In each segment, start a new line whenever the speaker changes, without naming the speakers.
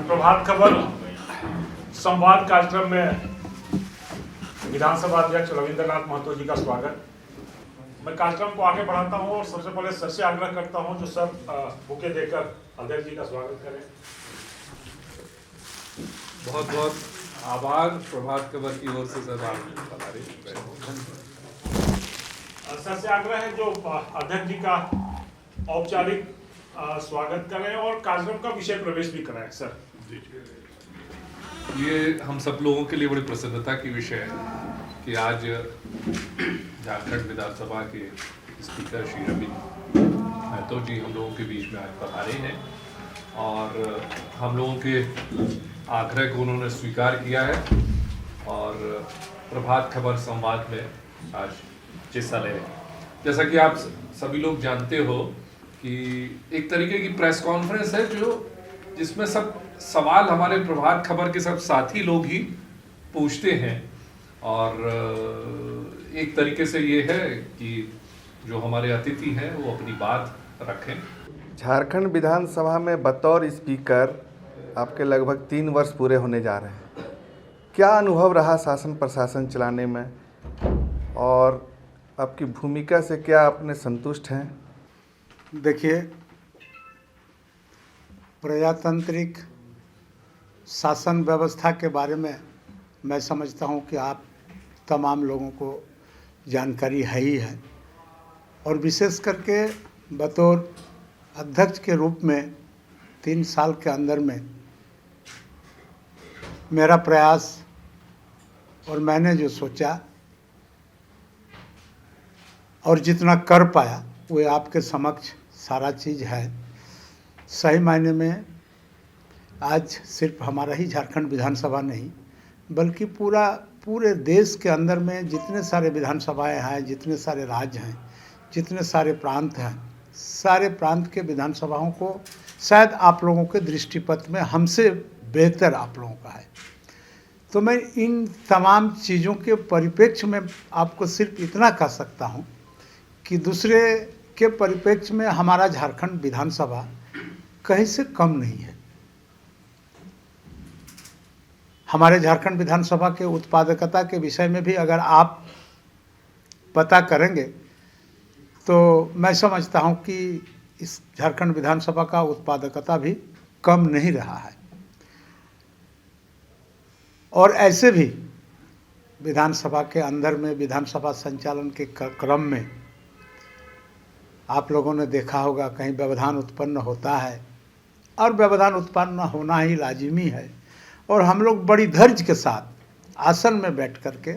प्रभात खबर संवाद कार्यक्रम में विधानसभा अध्यक्ष रविंद्रनाथ महतो जी का स्वागत। मैं कार्यक्रम को आगे बढ़ाता हूं और सबसे पहले सर से आग्रह करता हूं जो सर बुके देकर अध्यक्ष जी का स्वागत करें।
बहुत बहुत आभार प्रभात खबर की ओर से सर
सर से आग्रह है जो अध्यक्ष जी का औपचारिक स्वागत करें और कार्यक्रम का विषय प्रवेश भी कराएं। सर
ये हम सब लोगों के लिए बड़ी प्रसन्नता की विषय है कि आज झारखंड विधानसभा के स्पीकर श्री रविंद्र महतो जी हम लोगों के बीच में आज पधारे हैं और हम लोगों के आग्रह को उन्होंने स्वीकार किया है और प्रभात खबर संवाद में आज हिस्सा ले रहे हैं। जैसा कि आप सभी लोग जानते हो कि एक तरीके की प्रेस कॉन्फ्रेंस है जिसमें सब सवाल हमारे प्रभात खबर के सब साथी लोग ही पूछते हैं और एक तरीके से ये है कि जो हमारे अतिथि हैं वो अपनी बात रखें।
झारखंड विधानसभा में बतौर स्पीकर आपके लगभग 3 वर्ष पूरे होने जा रहे हैं। क्या अनुभव रहा शासन प्रशासन चलाने में और आपकी भूमिका से क्या अपने संतुष्ट हैं?
देखिए, प्रजातांत्रिक शासन व्यवस्था के बारे में मैं समझता हूं कि आप तमाम लोगों को जानकारी है ही है और विशेष करके बतौर अध्यक्ष के रूप में 3 साल के अंदर में मेरा प्रयास और मैंने जो सोचा और जितना कर पाया वो आपके समक्ष सारा चीज़ है। सही मायने में आज सिर्फ हमारा ही झारखंड विधानसभा नहीं बल्कि पूरे देश के अंदर में जितने सारे विधानसभाएं हैं, जितने सारे राज्य हैं, जितने सारे प्रांत हैं, सारे प्रांत के विधानसभाओं को शायद आप लोगों के दृष्टिपथ में हमसे बेहतर आप लोगों का है। तो मैं इन तमाम चीज़ों के परिप्रेक्ष्य में आपको सिर्फ इतना कह सकता हूं कि दूसरे के परिप्रेक्ष्य में हमारा झारखंड विधानसभा कहीं से कम नहीं है। हमारे झारखंड विधानसभा के उत्पादकता के विषय में भी अगर आप पता करेंगे तो मैं समझता हूं कि इस झारखंड विधानसभा का उत्पादकता भी कम नहीं रहा है। और ऐसे भी विधानसभा के अंदर में विधानसभा संचालन के क्रम में आप लोगों ने देखा होगा कहीं व्यवधान उत्पन्न होता है और व्यवधान उत्पन्न होना ही लाजिमी है और हम लोग बड़ी धैर्य के साथ आसन में बैठ कर के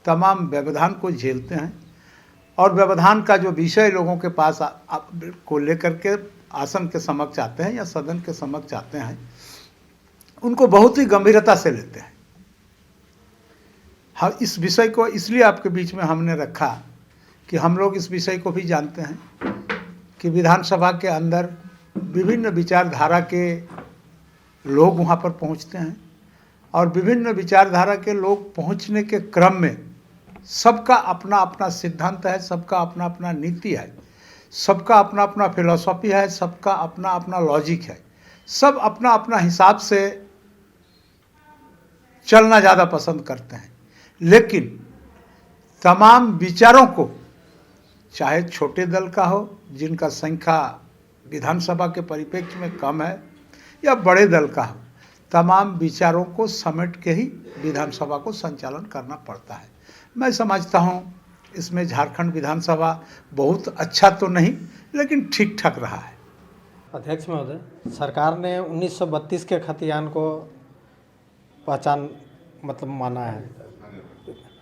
तमाम व्यवधान को झेलते हैं और व्यवधान का जो विषय लोगों के पास को लेकर के आसन के समक्ष आते हैं या सदन के समक्ष आते हैं उनको बहुत ही गंभीरता से लेते हैं। हाँ, इस विषय को इसलिए आपके बीच में हमने रखा कि हम लोग इस विषय को भी जानते हैं कि विधानसभा के अंदर विभिन्न विचारधारा के लोग वहाँ पर पहुँचते हैं और विभिन्न विचारधारा के लोग पहुँचने के क्रम में सबका अपना अपना सिद्धांत है, सबका अपना अपना नीति है, सबका अपना अपना फिलॉसफी है, सबका अपना अपना लॉजिक है। सब अपना अपना हिसाब से चलना ज़्यादा पसंद करते हैं, लेकिन तमाम विचारों को चाहे छोटे दल का हो जिनका संख्या विधानसभा के परिप्रेक्ष्य में कम है या बड़े दल का हो, तमाम विचारों को समेट के ही विधानसभा को संचालन करना पड़ता है। मैं समझता हूँ इसमें झारखंड विधानसभा बहुत अच्छा तो नहीं लेकिन ठीक ठाक रहा है।
अध्यक्ष महोदय, सरकार ने 1932 के खतियान को पहचान माना है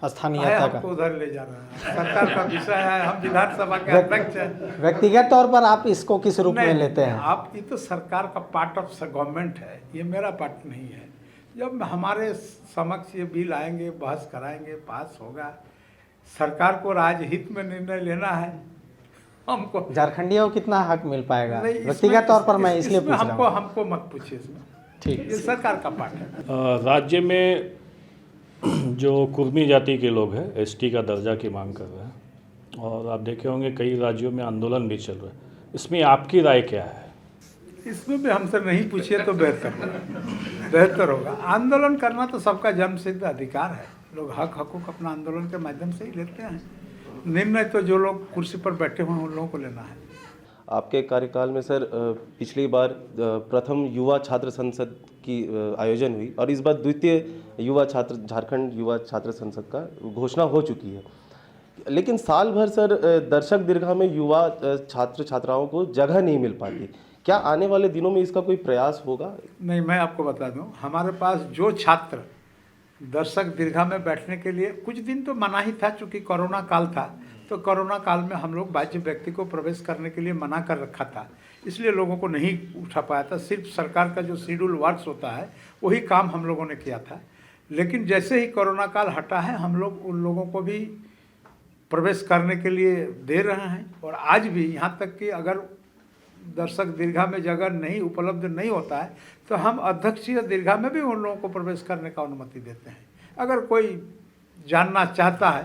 स्थानीयता का।
उधर ले जा रहा है, सरकार का विषय है, हम विधानसभा के अध्यक्ष हैं।
व्यक्तिगत तौर पर आप इसको किस रूप में लेते हैं?
आप ये तो सरकार का पार्ट ऑफ गवर्नमेंट है, ये मेरा पार्ट नहीं है। जब हमारे समक्ष ये बिल आएंगे, बहस कराएंगे, पास होगा, सरकार को राजहित में निर्णय लेना है। हमको
झारखंडियों को कितना हक मिल पाएगा व्यक्तिगत तौर पर? मैं इसलिए पूछ रहा हूं।
हमको मत पूछिए इसमें,
ठीक,
ये सरकार का पार्ट है।
राज्य में जो कुर्मी जाति के लोग हैं एसटी का दर्जा की मांग कर रहे हैं और आप देखे होंगे कई राज्यों में आंदोलन भी चल रहा है, इसमें आपकी राय क्या है?
इसमें भी हमसे नहीं पूछिए तो बेहतर होगा। आंदोलन करना तो सबका जन्मसिद्ध अधिकार है। लोग हकूक अपना आंदोलन के माध्यम से ही लेते हैं। निर्णय तो जो लोग कुर्सी पर बैठे हुए हैं उन लोगों को लेना है।
आपके कार्यकाल में सर पिछली बार प्रथम युवा छात्र संसद की आयोजन हुई और इस बार द्वितीय युवा छात्र झारखंड युवा छात्र संसद का घोषणा हो चुकी है, लेकिन साल भर सर दर्शक दीर्घा में युवा छात्र छात्राओं को जगह नहीं मिल पाती। क्या आने वाले दिनों में इसका कोई प्रयास होगा?
नहीं, मैं आपको बता दूं, हमारे पास जो छात्र दर्शक दीर्घा में बैठने के लिए कुछ दिन तो मना ही था, चूँकि कोरोना काल था, तो कोरोना काल में हम लोग बाह्य व्यक्ति को प्रवेश करने के लिए मना कर रखा था, इसलिए लोगों को नहीं उठा पाया था। सिर्फ सरकार का जो शेड्यूल वर्क्स होता है वही काम हम लोगों ने किया था। लेकिन जैसे ही कोरोना काल हटा है हम लोग उन लोगों को भी प्रवेश करने के लिए दे रहे हैं। और आज भी यहाँ तक कि अगर दर्शक दीर्घा में जगह नहीं उपलब्ध नहीं होता है तो हम अध्यक्षीय दीर्घा में भी उन लोगों को प्रवेश करने का अनुमति देते हैं। अगर कोई जानना चाहता है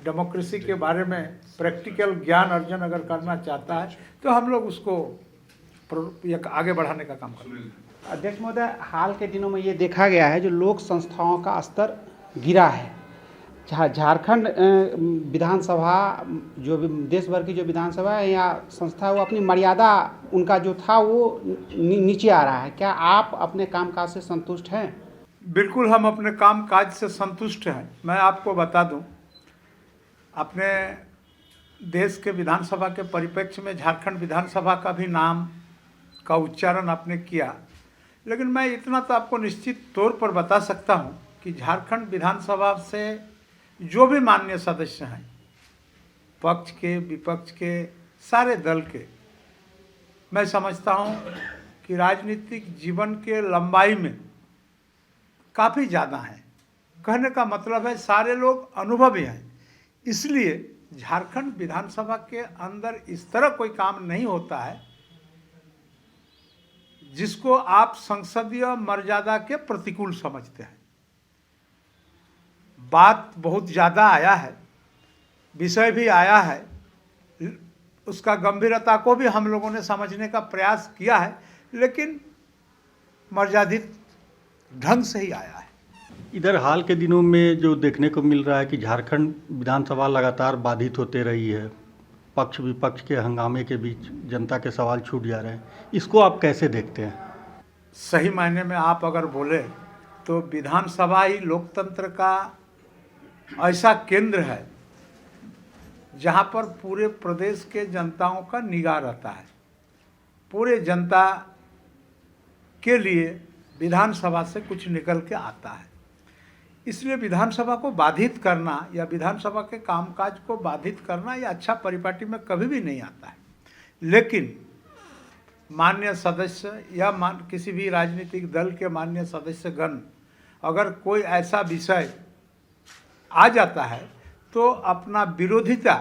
डेमोक्रेसी के बारे में, प्रैक्टिकल ज्ञान अर्जन अगर करना चाहता है तो हम लोग उसको आगे बढ़ाने का काम करते हैं।
अध्यक्ष महोदय, हाल के दिनों में ये देखा गया है जो लोक संस्थाओं का स्तर गिरा है। झारखंड विधानसभा जो देश भर की जो विधानसभा है या संस्था, वो अपनी मर्यादा उनका जो था वो नीचे आ रहा है। क्या आप अपने कामकाज से संतुष्ट हैं?
बिल्कुल, हम अपने काम काज से संतुष्ट हैं। मैं आपको बता दूं, अपने देश के विधानसभा के परिप्रेक्ष्य में झारखंड विधानसभा का भी नाम का उच्चारण आपने किया, लेकिन मैं इतना तो आपको निश्चित तौर पर बता सकता हूं कि झारखंड विधानसभा से जो भी माननीय सदस्य हैं, पक्ष के विपक्ष के सारे दल के, मैं समझता हूं कि राजनीतिक जीवन के लंबाई में काफ़ी ज़्यादा है। कहने का मतलब है सारे लोग अनुभवी हैं, इसलिए झारखंड विधानसभा के अंदर इस तरह कोई काम नहीं होता है जिसको आप संसदीय मर्यादा के प्रतिकूल समझते हैं। बात बहुत ज़्यादा आया है, विषय भी आया है, उसका गंभीरता को भी हम लोगों ने समझने का प्रयास किया है, लेकिन मर्यादित ढंग से ही आया है।
इधर हाल के दिनों में जो देखने को मिल रहा है कि झारखंड विधानसभा लगातार बाधित होते रही है, पक्ष विपक्ष के हंगामे के बीच जनता के सवाल छूट जा रहे हैं, इसको आप कैसे देखते हैं?
सही मायने में आप अगर बोले तो विधानसभा ही लोकतंत्र का ऐसा केंद्र है जहां पर पूरे प्रदेश के जनताओं का निगाह रहता है। पूरे जनता के लिए विधानसभा से कुछ निकल के आता है, इसलिए विधानसभा को बाधित करना या विधानसभा के कामकाज को बाधित करना या अच्छा परिपाटी में कभी भी नहीं आता है। लेकिन माननीय सदस्य या किसी भी राजनीतिक दल के माननीय सदस्यगण अगर कोई ऐसा विषय आ जाता है तो अपना विरोधिता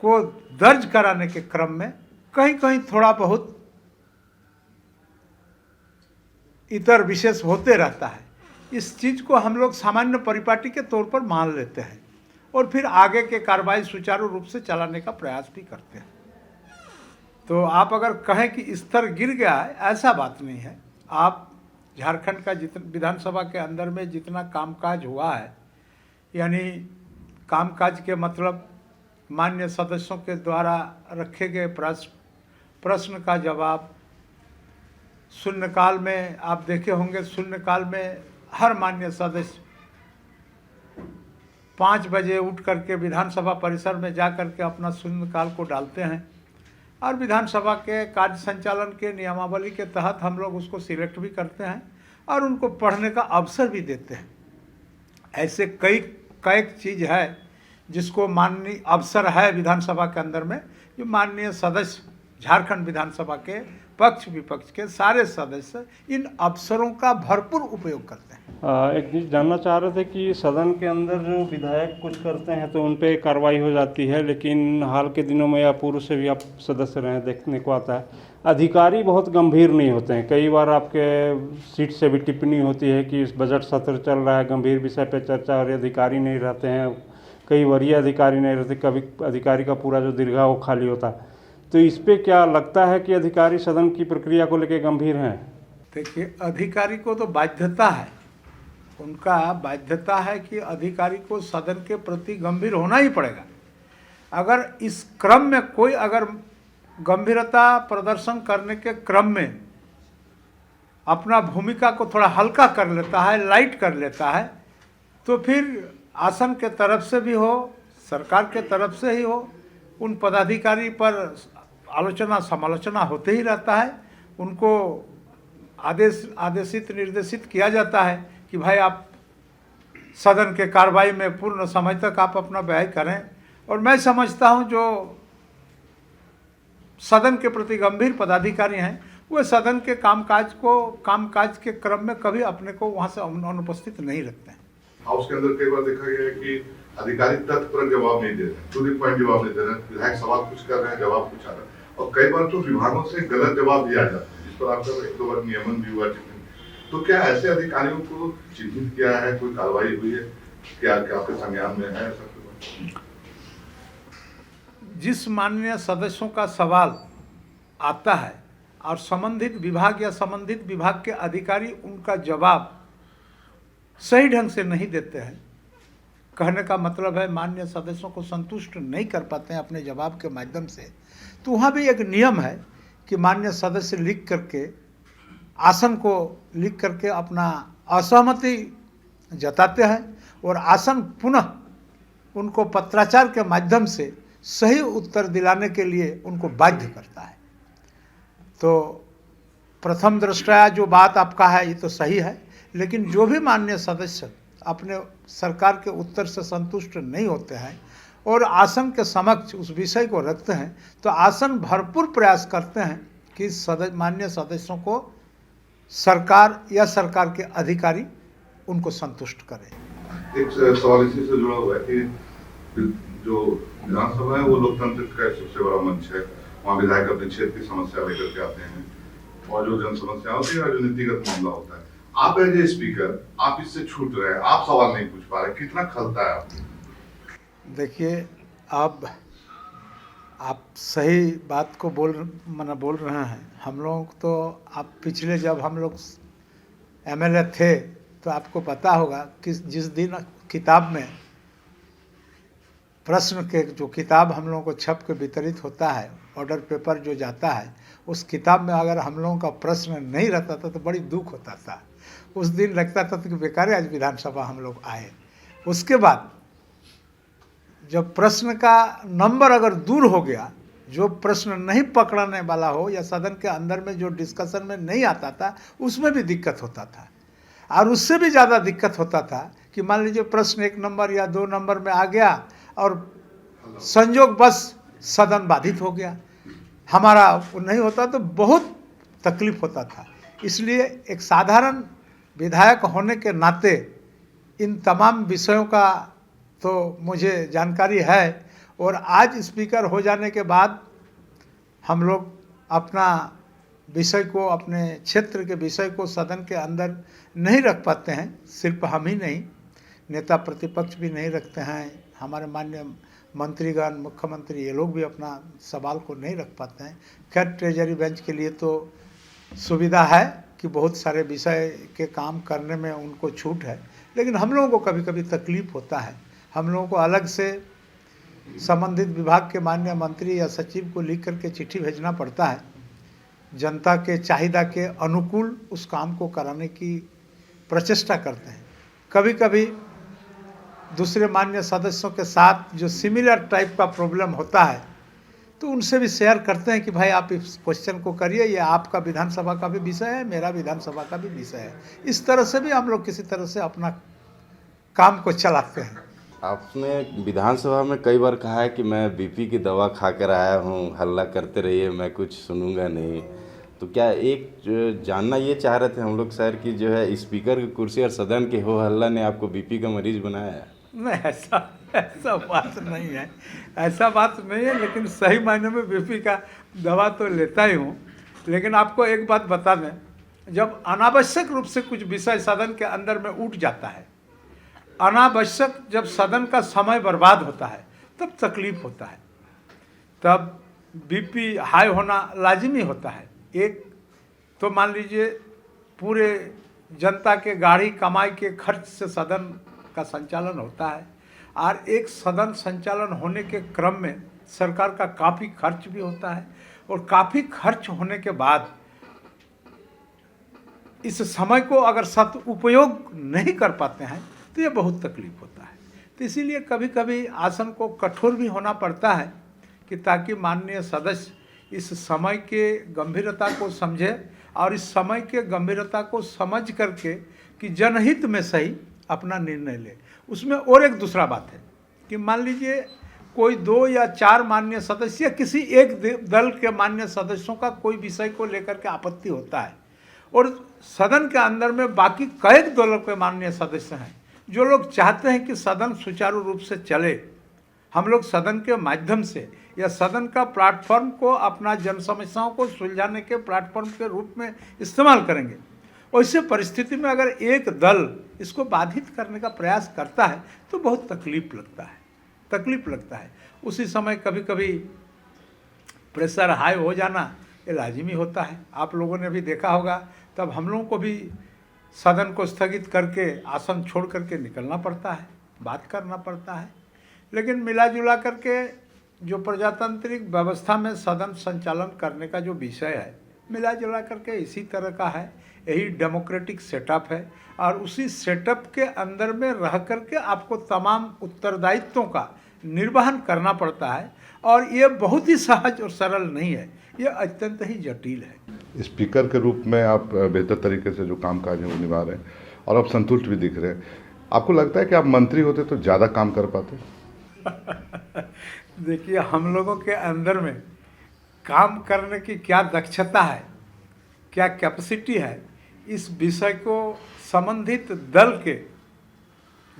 को दर्ज कराने के क्रम में कहीं कहीं थोड़ा बहुत इतर विशेष होते रहता है। इस चीज़ को हम लोग सामान्य परिपाटी के तौर पर मान लेते हैं और फिर आगे के कार्रवाई सुचारू रूप से चलाने का प्रयास भी करते हैं। तो आप अगर कहें कि स्तर गिर गया है, ऐसा बात नहीं है। आप झारखंड का विधानसभा के अंदर में जितना कामकाज हुआ है, यानी कामकाज के मतलब माननीय सदस्यों के द्वारा रखे गए प्रश्न का जवाब, शून्यकाल में आप देखे होंगे, शून्यकाल में हर माननीय सदस्य 5 बजे उठ करके विधानसभा परिसर में जा करके अपना शून्यकाल को डालते हैं और विधानसभा के कार्य संचालन के नियमावली के तहत हम लोग उसको सिलेक्ट भी करते हैं और उनको पढ़ने का अवसर भी देते हैं। ऐसे कई चीज़ है जिसको माननीय अवसर है विधानसभा के अंदर में, जो माननीय सदस्य झारखंड विधानसभा के पक्ष विपक्ष के सारे सदस्य इन अवसरों का भरपूर उपयोग करते हैं।
एक चीज़ जानना चाह रहे थे कि सदन के अंदर जो विधायक कुछ करते हैं तो उन पे कार्रवाई हो जाती है, लेकिन हाल के दिनों में या पूर्व से भी आप सदस्य रहे देखने को आता है अधिकारी बहुत गंभीर नहीं होते हैं। कई बार आपके सीट से भी टिप्पणी होती है कि इस बजट सत्र चल रहा है, गंभीर विषय पर चर्चा और अधिकारी नहीं रहते हैं, कई वरीय अधिकारी नहीं रहते, कभी अधिकारी का पूरा जो दीर्घा वो खाली होता है। तो इस पे क्या लगता है कि अधिकारी सदन की प्रक्रिया को लेकर गंभीर हैं?
देखिए, अधिकारी को तो बाध्यता है, उनका बाध्यता है कि अधिकारी को सदन के प्रति गंभीर होना ही पड़ेगा। अगर इस क्रम में कोई अगर गंभीरता प्रदर्शन करने के क्रम में अपना भूमिका को थोड़ा हल्का कर लेता है, लाइट कर लेता है, तो फिर आसन के तरफ से भी हो, सरकार के तरफ से ही हो, उन पदाधिकारी पर आलोचना समालोचना होते ही रहता है। उनको आदेशित निर्देशित किया जाता है कि भाई आप सदन के कार्रवाई में पूर्ण समय तक आप अपना व्यय करें। और मैं समझता हूं जो सदन के प्रति गंभीर पदाधिकारी हैं वो सदन के कामकाज के क्रम में कभी अपने को वहां से अनुपस्थित नहीं रखते हैं।
हाउस के अंदर कई बार देखा गया है कि अधिकारी तथ्य पर जवाब नहीं दे रहे, टू द पॉइंट जवाब नहीं दे रहे, विधायक सवाल कुछ कर रहे हैं, जवाब कुछ आ रहा है, और कई बार तो विभागों से गलत जवाब दिया जाता है, जिस पर आपका एक दो बार नियमन भी हुआ। तो क्या ऐसे अधिकारियों को चिन्हित किया है, कोई कार्रवाई हुई है, क्या आपके संज्ञान में है ऐसा?
जिस माननीय सदस्यों का सवाल आता है और संबंधित विभाग या संबंधित विभाग के अधिकारी उनका जवाब सही ढंग से नहीं देते हैं, कहने का मतलब है माननीय सदस्यों को संतुष्ट नहीं कर पाते हैं अपने जवाब के माध्यम से, तो वहाँ भी एक नियम है कि माननीय सदस्य लिख करके आसन को लिख करके अपना असहमति जताते हैं और आसन पुनः उनको पत्राचार के माध्यम से सही उत्तर दिलाने के लिए उनको बाध्य करता है। तो प्रथम दृष्टया जो बात आपका है ये तो सही है, लेकिन जो भी माननीय सदस्य अपने सरकार के उत्तर से संतुष्ट नहीं होते हैं और आसन के समक्ष उस विषय को रखते हैं, तो आसन भरपूर प्रयास करते हैं कि माननीय सदस्यों को सरकार या सरकार के अधिकारी उनको संतुष्ट करें।
एक सवाल इसी से जुड़ा हुआ है कि जो विधानसभा है वो लोकतंत्र का सबसे बड़ा मंच है, वहाँ विधायक अपने क्षेत्र की समस्या लेकर के आते हैं और जो जन समस्या होती है राजनीतिगत मामला होता है। आप एज ए स्पीकर आप इससे छूट रहे हैं, आप सवाल नहीं पूछ पा रहे, कितना खलता है आपको?
देखिए, अब आप सही बात को बोल रहे हैं। हम लोग तो आप पिछले जब हम लोग एमएलए थे तो आपको पता होगा कि जिस दिन किताब में प्रश्न के जो किताब हम लोगों को छप के वितरित होता है, ऑर्डर पेपर जो जाता है, उस किताब में अगर हम लोगों का प्रश्न नहीं रहता था तो बड़ी दुख होता था। उस दिन लगता था कि बेकार आज विधानसभा हम लोग आए। उसके बाद जब प्रश्न का नंबर अगर दूर हो गया, जो प्रश्न नहीं पकड़ने वाला हो या सदन के अंदर में जो डिस्कशन में नहीं आता था, उसमें भी दिक्कत होता था। और उससे भी ज़्यादा दिक्कत होता था कि मान लीजिए प्रश्न 1 नंबर या 2 नंबर में आ गया और संयोग बस सदन बाधित हो गया, हमारा नहीं होता तो बहुत तकलीफ होता था। इसलिए एक साधारण विधायक होने के नाते इन तमाम विषयों का तो मुझे जानकारी है और आज स्पीकर हो जाने के बाद हम लोग अपना विषय को, अपने क्षेत्र के विषय को सदन के अंदर नहीं रख पाते हैं। सिर्फ हम ही नहीं, नेता प्रतिपक्ष भी नहीं रखते हैं, हमारे माननीय मंत्रीगण, मुख्यमंत्री, ये लोग भी अपना सवाल को नहीं रख पाते हैं। खैर, ट्रेजरी बेंच के लिए तो सुविधा है कि बहुत सारे विषय के काम करने में उनको छूट है, लेकिन हम लोगों को कभी कभी तकलीफ होता है। हम लोगों को अलग से संबंधित विभाग के माननीय मंत्री या सचिव को लिख करके चिट्ठी भेजना पड़ता है, जनता के चाहिदा के अनुकूल उस काम को कराने की प्रचेष्टा करते हैं। कभी कभी दूसरे माननीय सदस्यों के साथ जो सिमिलर टाइप का प्रॉब्लम होता है तो उनसे भी शेयर करते हैं कि भाई आप इस क्वेश्चन को करिए, ये आपका विधानसभा का भी विषय है, मेरा विधानसभा का भी विषय है। इस तरह से भी हम लोग किसी तरह से अपना काम को चलाते हैं।
आपने विधानसभा में कई बार कहा है कि मैं बीपी की दवा खा कर आया हूँ, हल्ला करते रहिए, मैं कुछ सुनूंगा नहीं। तो क्या एक जानना ये चाह रहे थे हम लोग सर कि जो है स्पीकर की कुर्सी और सदन के हो हल्ला ने आपको बीपी का मरीज बनाया है?
नहीं, ऐसा बात नहीं है, ऐसा बात नहीं है। लेकिन सही मायने में बीपी का दवा तो लेता ही हूँ। लेकिन आपको एक बात बता दें, जब अनावश्यक रूप से कुछ विषय सदन के अंदर में उठ जाता है, अनावश्यक जब सदन का समय बर्बाद होता है, तब तकलीफ होता है। तब बीपी हाई होना लाजिमी होता है। एक तो मान लीजिए पूरे जनता के गाड़ी कमाई के खर्च से सदन का संचालन होता है, और एक सदन संचालन होने के क्रम में सरकार का काफ़ी खर्च भी होता है, और काफ़ी खर्च होने के बाद इस समय को अगर सदुपयोग नहीं कर पाते हैं तो ये बहुत तकलीफ होता है। तो इसीलिए कभी कभी आसन को कठोर भी होना पड़ता है कि ताकि माननीय सदस्य इस समय के गंभीरता को समझे, और इस समय के गंभीरता को समझ करके कि जनहित में सही अपना निर्णय ले। उसमें और एक दूसरा बात है कि मान लीजिए कोई 2 या 4 माननीय सदस्य या किसी एक दल के माननीय सदस्यों का कोई विषय को लेकर के आपत्ति होता है, और सदन के अंदर में बाकी कई दलों के माननीय सदस्य हैं जो लोग चाहते हैं कि सदन सुचारू रूप से चले। हम लोग सदन के माध्यम से या सदन का प्लेटफॉर्म को अपना जन समस्याओं को सुलझाने के प्लेटफॉर्म के रूप में इस्तेमाल करेंगे। वैसे परिस्थिति में अगर एक दल इसको बाधित करने का प्रयास करता है तो बहुत तकलीफ लगता है। उसी समय कभी कभी प्रेशर हाई हो जाना ये लाजिमी होता है। आप लोगों ने भी देखा होगा, तब हम लोगों को भी सदन को स्थगित करके आसन छोड़ करके निकलना पड़ता है, बात करना पड़ता है। लेकिन मिला जुला करके जो प्रजातांत्रिक व्यवस्था में सदन संचालन करने का जो विषय है, मिला जुला करके इसी तरह का है। यही डेमोक्रेटिक सेटअप है, और उसी सेटअप के अंदर में रह करके आपको तमाम उत्तरदायित्वों का निर्वहन करना पड़ता है, और ये बहुत ही सहज और सरल नहीं है, ये अत्यंत ही जटिल है।
स्पीकर के रूप में आप बेहतर तरीके से जो काम काज है वो निभा रहे हैं, और आप संतुष्ट भी दिख रहे हैं। आपको लगता है कि आप मंत्री होते तो ज़्यादा काम कर पाते?
देखिए, हम लोगों के अंदर में काम करने की क्या दक्षता है, क्या कैपेसिटी है, इस विषय को संबंधित दल के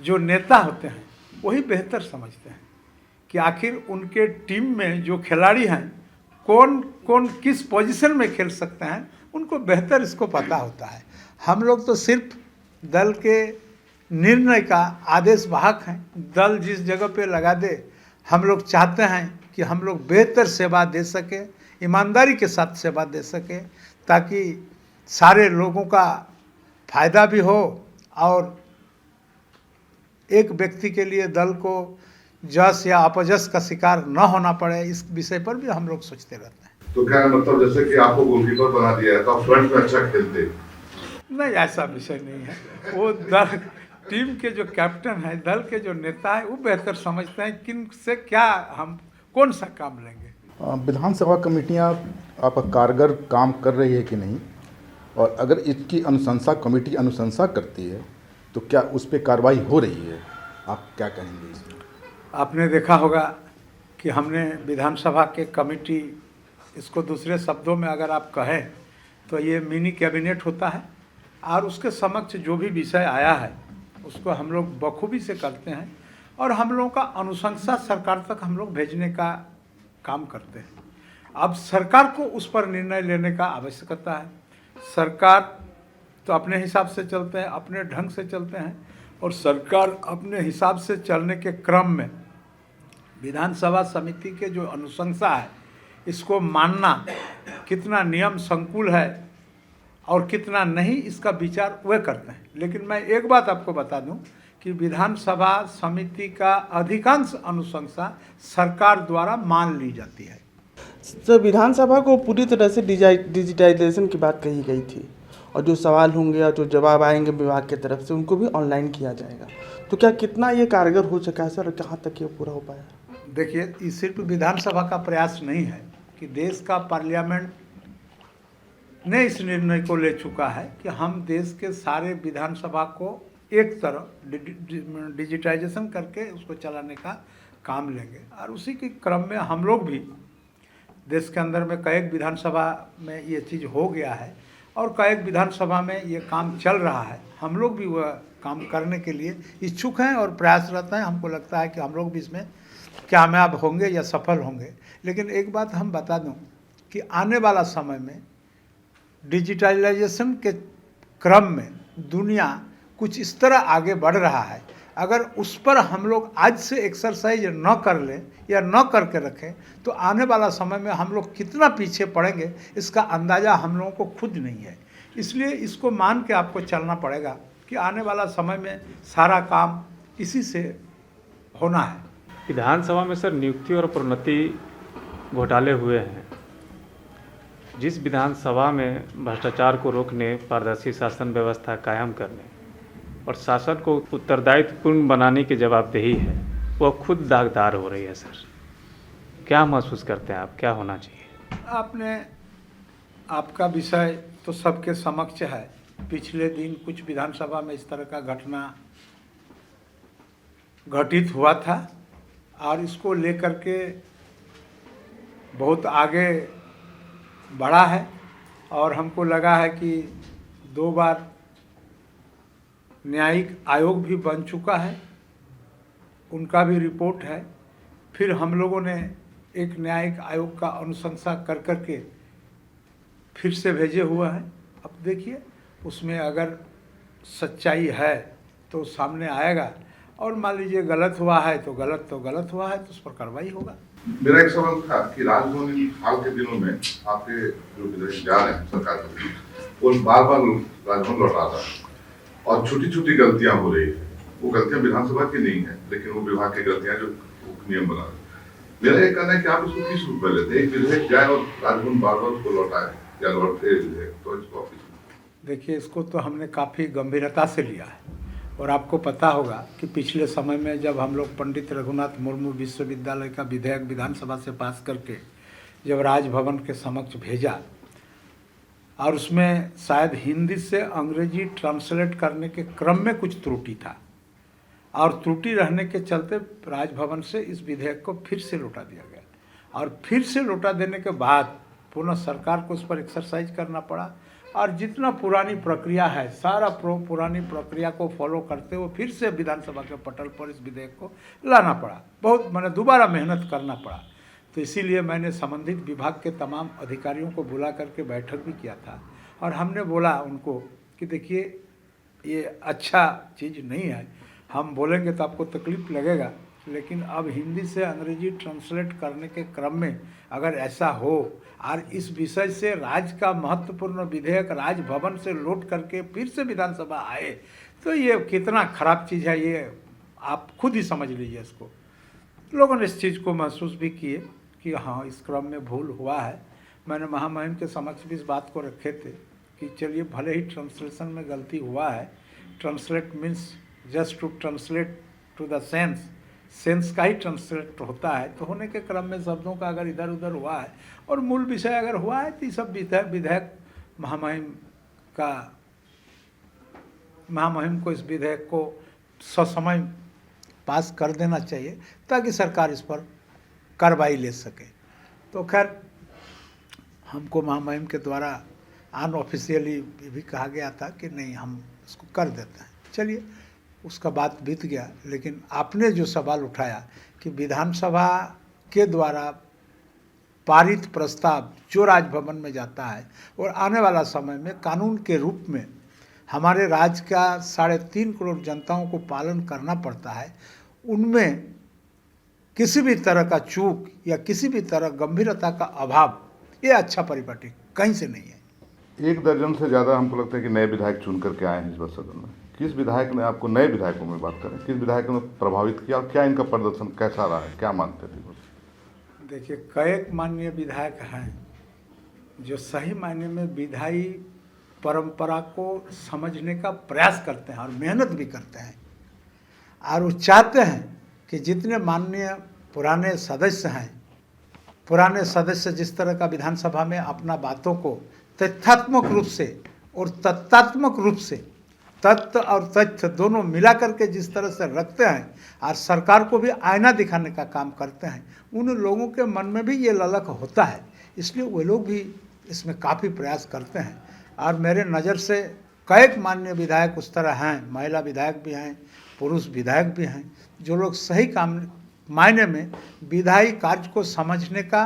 जो नेता होते हैं वही बेहतर समझते हैं कि आखिर उनके टीम में जो खिलाड़ी हैं कौन कौन किस पोजीशन में खेल सकते हैं, उनको बेहतर इसको पता होता है। हम लोग तो सिर्फ दल के निर्णय का आदेश वाहक हैं। दल जिस जगह पे लगा दे, हम लोग चाहते हैं कि हम लोग बेहतर सेवा दे सकें, ईमानदारी के साथ सेवा दे सकें, ताकि सारे लोगों का फायदा भी हो, और एक व्यक्ति के लिए दल को जस या अपजस का शिकार न होना पड़े, इस विषय पर भी हम लोग सोचते रहते हैं।
तो क्या मतलब जैसे कि आपको गोलकीपर बना दिया है तो आप फ्रंट में अच्छा खेलते?
नहीं, ऐसा विषय नहीं है। वो दल टीम के जो कैप्टन है, दल के जो नेता है, वो बेहतर समझते हैं किन से क्या हम कौन सा काम लेंगे।
विधानसभा कमेटियां आपका कारगर काम कर रही है कि नहीं, और अगर इसकी अनुशंसा कमेटी अनुशंसा करती है तो क्या उस पर कार्रवाई हो रही है? आप क्या कहेंगे इसमें?
आपने देखा होगा कि हमने विधानसभा के कमेटी, इसको दूसरे शब्दों में अगर आप कहें तो ये मिनी कैबिनेट होता है, और उसके समक्ष जो भी विषय आया है उसको हम लोग बखूबी से करते हैं, और हम लोगों का अनुशंसा सरकार तक हम लोग भेजने का काम करते हैं। अब सरकार को उस पर निर्णय लेने का आवश्यकता है। सरकार तो अपने हिसाब से चलते हैं, अपने ढंग से चलते हैं, और सरकार अपने हिसाब से चलने के क्रम में विधानसभा समिति के जो अनुशंसा है, इसको मानना कितना नियम संकुल है और कितना नहीं, इसका विचार वे करते हैं। लेकिन मैं एक बात आपको बता दूं कि विधानसभा समिति का अधिकांश अनुशंसा सरकार द्वारा मान ली जाती है।
सर, विधानसभा को पूरी तरह से डिजिटाइजेशन की बात कही गई थी, और जो सवाल होंगे या जो जवाब आएंगे विभाग की तरफ से उनको भी ऑनलाइन किया जाएगा, तो क्या कितना ये कारगर हो सका है सर, और कहाँ तक ये पूरा हो पाया?
देखिए, ये सिर्फ विधानसभा का प्रयास नहीं है कि देश का पार्लियामेंट ने इस निर्णय को ले चुका है कि हम देश के सारे विधानसभा को एक तरह डिजिटाइजेशन करके उसको चलाने का काम लेंगे, और उसी के क्रम में हम लोग भी देश के अंदर में कई विधानसभा में ये चीज़ हो गया है, और कई विधानसभा में ये काम चल रहा है। हम लोग भी वह काम करने के लिए इच्छुक हैं और प्रयासरत हैं। हमको लगता है कि हम लोग भी इसमें कामयाब होंगे या सफल होंगे। लेकिन एक बात हम बता दूं कि आने वाला समय में डिजिटलाइजेशन के क्रम में दुनिया कुछ इस तरह आगे बढ़ रहा है, अगर उस पर हम लोग आज से एक्सरसाइज न कर लें या न करके रखें तो आने वाला समय में हम लोग कितना पीछे पड़ेंगे इसका अंदाज़ा हम लोगों को खुद नहीं है। इसलिए इसको मान के आपको चलना पड़ेगा कि आने वाला समय में सारा काम इसी से होना है।
विधानसभा में सर नियुक्ति और प्रोन्नति घोटाले हुए हैं। जिस विधानसभा में भ्रष्टाचार को रोकने, पारदर्शी शासन व्यवस्था कायम करने और शासन को उत्तरदायित्वपूर्ण बनाने की जवाबदेही है, वह खुद दागदार हो रही है। सर क्या महसूस करते हैं आप, क्या होना चाहिए?
आपका विषय तो सबके समक्ष है। पिछले दिन कुछ विधानसभा में इस तरह का घटना घटित हुआ था और इसको लेकर के बहुत आगे बढ़ा है और हमको लगा है कि 2 बार न्यायिक आयोग भी बन चुका है, उनका भी रिपोर्ट है। फिर हम लोगों ने एक न्यायिक आयोग का अनुशंसा कर करके फिर से भेजे हुआ है। अब देखिए उसमें अगर सच्चाई है तो सामने आएगा और मान लीजिए गलत हुआ है तो गलत हुआ है तो उस पर कार्रवाई होगा।
मेरा एक सवाल था कि राजभवन हाल के दिनों में आपके जो विधायक जा रहे हैं सरकार के, वो बार बार राजभवन लौटा रहा है और छोटी छोटी गलतियां हो रही है। वो गलतियां विधानसभा की नहीं है लेकिन वो विभाग की गलतियां जो नियम बना रहे। मेरा ये कहना है कि आप इसको किस रूप में लेते हैं? एक विधेयक जाए और राजभवन बार बार उसको लौटाए या लौटे विधेयक, तो इसको ऑफिस में
देखिए, इसको तो हमने काफ़ी गंभीरता से लिया है और आपको पता होगा कि पिछले समय में जब हम लोग पंडित रघुनाथ मुर्मू विश्वविद्यालय का विधेयक विधानसभा से पास करके जब राजभवन के समक्ष भेजा और उसमें शायद हिंदी से अंग्रेजी ट्रांसलेट करने के क्रम में कुछ त्रुटि था और त्रुटि रहने के चलते राजभवन से इस विधेयक को फिर से लौटा दिया गया और फिर से लौटा देने के बाद पुनः सरकार को उस पर एक्सरसाइज करना पड़ा और जितना पुरानी प्रक्रिया है सारा पुरानी प्रक्रिया को फॉलो करते हुए फिर से विधानसभा के पटल पर इस विधेयक को लाना पड़ा। बहुत मैंने दोबारा मेहनत करना पड़ा। तो इसीलिए मैंने संबंधित विभाग के तमाम अधिकारियों को बुला करके बैठक भी किया था और हमने बोला उनको कि देखिए ये अच्छा चीज़ नहीं है, हम बोलेंगे तो आपको तकलीफ लगेगा, लेकिन अब हिंदी से अंग्रेजी ट्रांसलेट करने के क्रम में अगर ऐसा हो और इस विषय से राज्य का महत्वपूर्ण विधेयक राजभवन से लौट करके फिर से विधानसभा आए तो ये कितना खराब चीज़ है, ये आप खुद ही समझ लीजिए। इसको लोगों ने इस चीज़ को महसूस भी किए कि हाँ इस क्रम में भूल हुआ है। मैंने महामहिम के समक्ष भी इस बात को रखे थे कि चलिए भले ही ट्रांसलेशन में गलती हुआ है, translate means just to translate to the sense का ही ट्रांसलेट होता है, तो होने के क्रम में शब्दों का अगर इधर उधर हुआ है और मूल विषय अगर हुआ है तो ये सब विधेयक महामहिम को इस विधेयक को ससमय पास कर देना चाहिए ताकि सरकार इस पर कार्रवाई ले सके। तो खैर हमको महामहिम के द्वारा अनऑफिशियली भी कहा गया था कि नहीं हम इसको कर देते हैं। चलिए उसका बात बीत गया, लेकिन आपने जो सवाल उठाया कि विधानसभा के द्वारा पारित प्रस्ताव जो राजभवन में जाता है और आने वाला समय में कानून के रूप में हमारे राज्य का 3.5 करोड़ जनताओं को पालन करना पड़ता है, उनमें किसी भी तरह का चूक या किसी भी तरह गंभीरता का अभाव, ये अच्छा परिपाटी कहीं से नहीं है।
1 दर्जन से ज़्यादा हमको लगता है कि नए विधायक चुन करके आए हैं इस बार सदन में। किस विधायक ने आपको, नए विधायकों में बात करें, किस विधायक ने प्रभावित किया और क्या इनका प्रदर्शन कैसा रहा है, क्या मानते थे?
देखिए, कई माननीय विधायक हैं जो सही मायने में विधायी परंपरा को समझने का प्रयास करते हैं और मेहनत भी करते हैं और वो चाहते हैं कि जितने माननीय पुराने सदस्य जिस तरह का विधानसभा में अपना बातों को तथ्यात्मक रूप से और तथ्यात्मक रूप से तथ्य और तथ्य दोनों मिला करके जिस तरह से रखते हैं और सरकार को भी आईना दिखाने का काम करते हैं, उन लोगों के मन में भी ये ललक होता है। इसलिए वे लोग भी इसमें काफ़ी प्रयास करते हैं और मेरे नज़र से कई माननीय विधायक उस तरह हैं, महिला विधायक भी हैं, पुरुष विधायक भी हैं, जो लोग सही काम मायने में विधायी कार्य को समझने का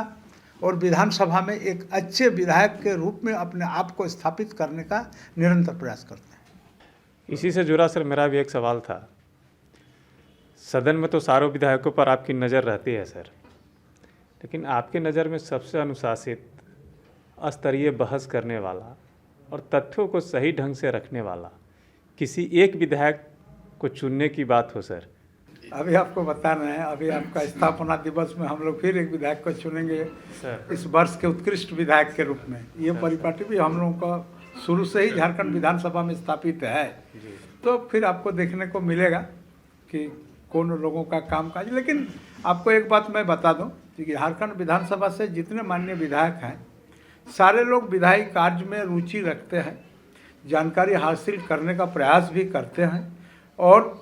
और विधानसभा में एक अच्छे विधायक के रूप में अपने आप को स्थापित करने का निरंतर प्रयास करते हैं।
इसी से जुड़ा सर मेरा भी एक सवाल था सदन में तो सारों विधायकों पर आपकी नज़र रहती है सर, लेकिन आपके नज़र में सबसे अनुशासित, स्तरीय बहस करने वाला और तथ्यों को सही ढंग से रखने वाला किसी एक विधायक को चुनने की बात हो सर?
अभी आपको बता रहे हैं, अभी आपका स्थापना दिवस में हम लोग फिर एक विधायक को चुनेंगे
सर।
इस वर्ष के उत्कृष्ट विधायक के रूप में। ये परिपाटी भी हम लोगों का शुरू से ही झारखंड विधानसभा में स्थापित है, तो फिर आपको देखने को मिलेगा कि कौन लोगों का कामकाज। लेकिन आपको एक बात मैं बता दूं कि झारखंड विधानसभा से जितने माननीय विधायक हैं, सारे लोग विधायी कार्य में रुचि रखते हैं, जानकारी हासिल करने का प्रयास भी करते हैं और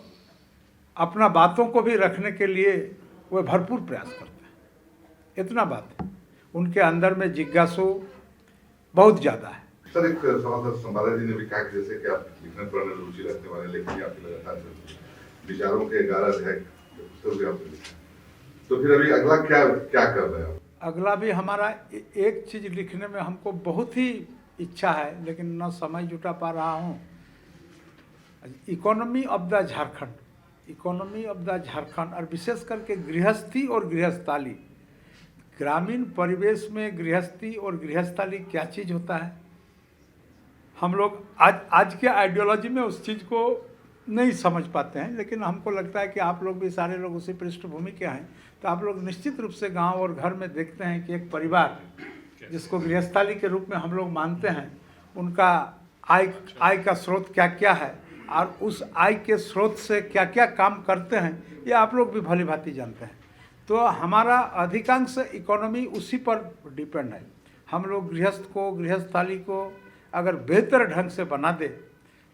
अपना बातों को भी रखने के लिए वे भरपूर प्रयास करते हैं। इतना बात है, उनके अंदर में जिज्ञासु बहुत ज़्यादा है।
सर, एक सवाल संवादा जी ने भी कहा कि जैसे कि आप लिखने पढ़ने में रुचि रखने वाले, लेकिन आपके लगातार विचारों के 11 अध्याय पुस्तक भी आपने लिखा, तो फिर अभी अगला क्या कर रहे हैं आप?
अगला भी हमारा एक चीज़ लिखने में हमको बहुत ही इच्छा है, लेकिन न समय जुटा पा रहा हूँ। Economy of the Jharkhand, economy of the Jharkhand, और विशेष करके गृहस्थी और गृहस्थाली, ग्रामीण परिवेश में गृहस्थी और गृहस्थाली क्या चीज़ होता है, हम लोग आज के आइडियोलॉजी में उस चीज़ को नहीं समझ पाते हैं। लेकिन हमको लगता है कि आप लोग भी सारे लोग उसी पृष्ठभूमि के हैं, तो आप लोग निश्चित रूप से गांव और घर में देखते हैं कि एक परिवार जिसको गृहस्थाली के रूप में हम लोग मानते हैं, उनका आय का स्रोत क्या क्या है और उस आय के स्रोत से क्या क्या काम करते हैं, ये आप लोग भी भली भांति जानते हैं। तो हमारा अधिकांश इकोनॉमी उसी पर डिपेंड है। हम लोग गृहस्थ को, गृहस्थाली को अगर बेहतर ढंग से बना दे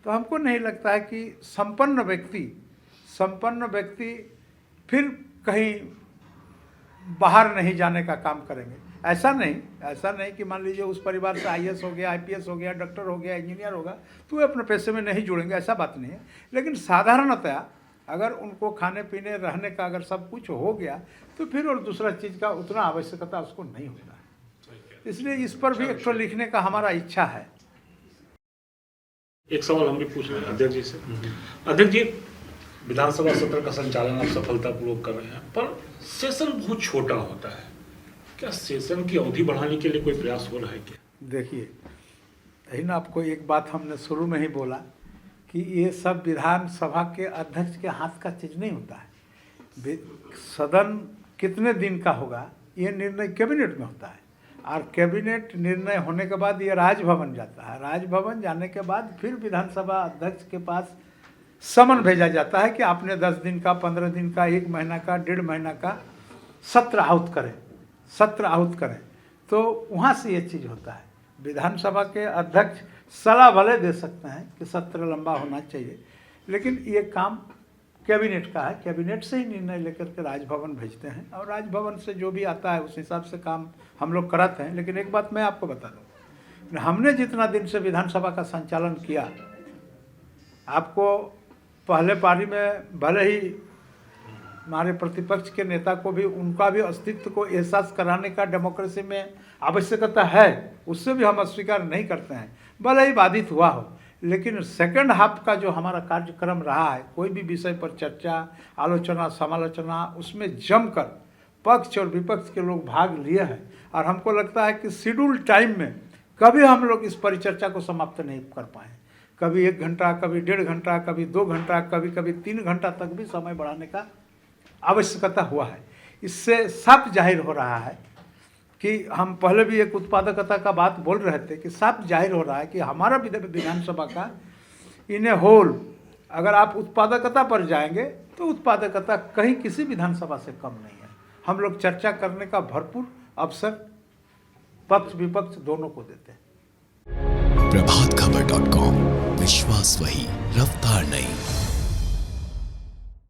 तो हमको नहीं लगता है कि संपन्न व्यक्ति फिर कहीं बाहर नहीं जाने का काम करेंगे। ऐसा नहीं कि मान लीजिए उस परिवार से IAS हो गया, IPS हो गया, डॉक्टर हो गया, इंजीनियर होगा तो वे अपने पैसे में नहीं जुड़ेंगे, ऐसा बात नहीं है। लेकिन साधारणतया अगर उनको खाने पीने रहने का अगर सब कुछ हो गया तो फिर और दूसरा चीज़ का उतना आवश्यकता उसको नहीं होता है। इसलिए इस पर भी एक तो लिखने का हमारा इच्छा है।
एक सवाल हम भी पूछ रहे हैं अध्यक्ष जी से। अध्यक्ष जी, विधानसभा सत्र का संचालन आप सफलतापूर्वक कर रहे हैं, पर सेशन बहुत छोटा होता है, क्या सेशन की अवधि बढ़ाने के लिए कोई प्रयास हो रहा है क्या?
देखिए, यही ना आपको एक बात हमने शुरू में ही बोला कि ये सब विधानसभा के अध्यक्ष के हाथ का चीज़ नहीं होता है। सदन कितने दिन का होगा ये निर्णय कैबिनेट में होता है, और कैबिनेट निर्णय होने के बाद ये राजभवन जाता है। राजभवन जाने के बाद फिर विधानसभा अध्यक्ष के पास समन भेजा जाता है कि आपने 10 दिन का, 15 दिन का, 1 महीना का, 1.5 महीना का सत्र आहूत करें। तो वहाँ से ये चीज़ होता है। विधानसभा के अध्यक्ष सलाह भले दे सकते हैं कि सत्र लंबा होना चाहिए, लेकिन ये काम कैबिनेट का है। कैबिनेट से ही निर्णय लेकर के राजभवन भेजते हैं और राजभवन से जो भी आता है उस हिसाब से काम हम लोग कराते हैं। लेकिन एक बात मैं आपको बता दूँ, हमने जितना दिन से विधानसभा का संचालन किया, आपको पहले पारी में भले ही हमारे प्रतिपक्ष के नेता को भी, उनका भी अस्तित्व को एहसास कराने का डेमोक्रेसी में आवश्यकता है, उससे भी हम अस्वीकार नहीं करते हैं, भले ही बाधित हुआ हो। लेकिन सेकंड हाफ का जो हमारा कार्यक्रम रहा है, कोई भी विषय पर चर्चा, आलोचना, समालोचना, उसमें जमकर पक्ष और विपक्ष के लोग भाग लिए हैं। और हमको लगता है कि शेड्यूल टाइम में कभी हम लोग इस परिचर्चा को समाप्त नहीं कर पाए। कभी 1 घंटा, कभी 1.5 घंटा, कभी 2 घंटा, कभी 3 घंटा तक भी समय बढ़ाने का आवश्यकता हुआ है। इससे साफ जाहिर हो रहा है कि हम पहले भी एक उत्पादकता का बात बोल रहे थे कि साफ जाहिर हो रहा है कि हमारा विधानसभा का इन ए होल, अगर आप उत्पादकता पर जाएंगे तो उत्पादकता कहीं किसी विधानसभा से कम नहीं है। हम लोग चर्चा करने का भरपूर अवसर पक्ष विपक्ष दोनों को देते हैं।
प्रभातखबर.com, विश्वास वही, रफ्तार नहीं।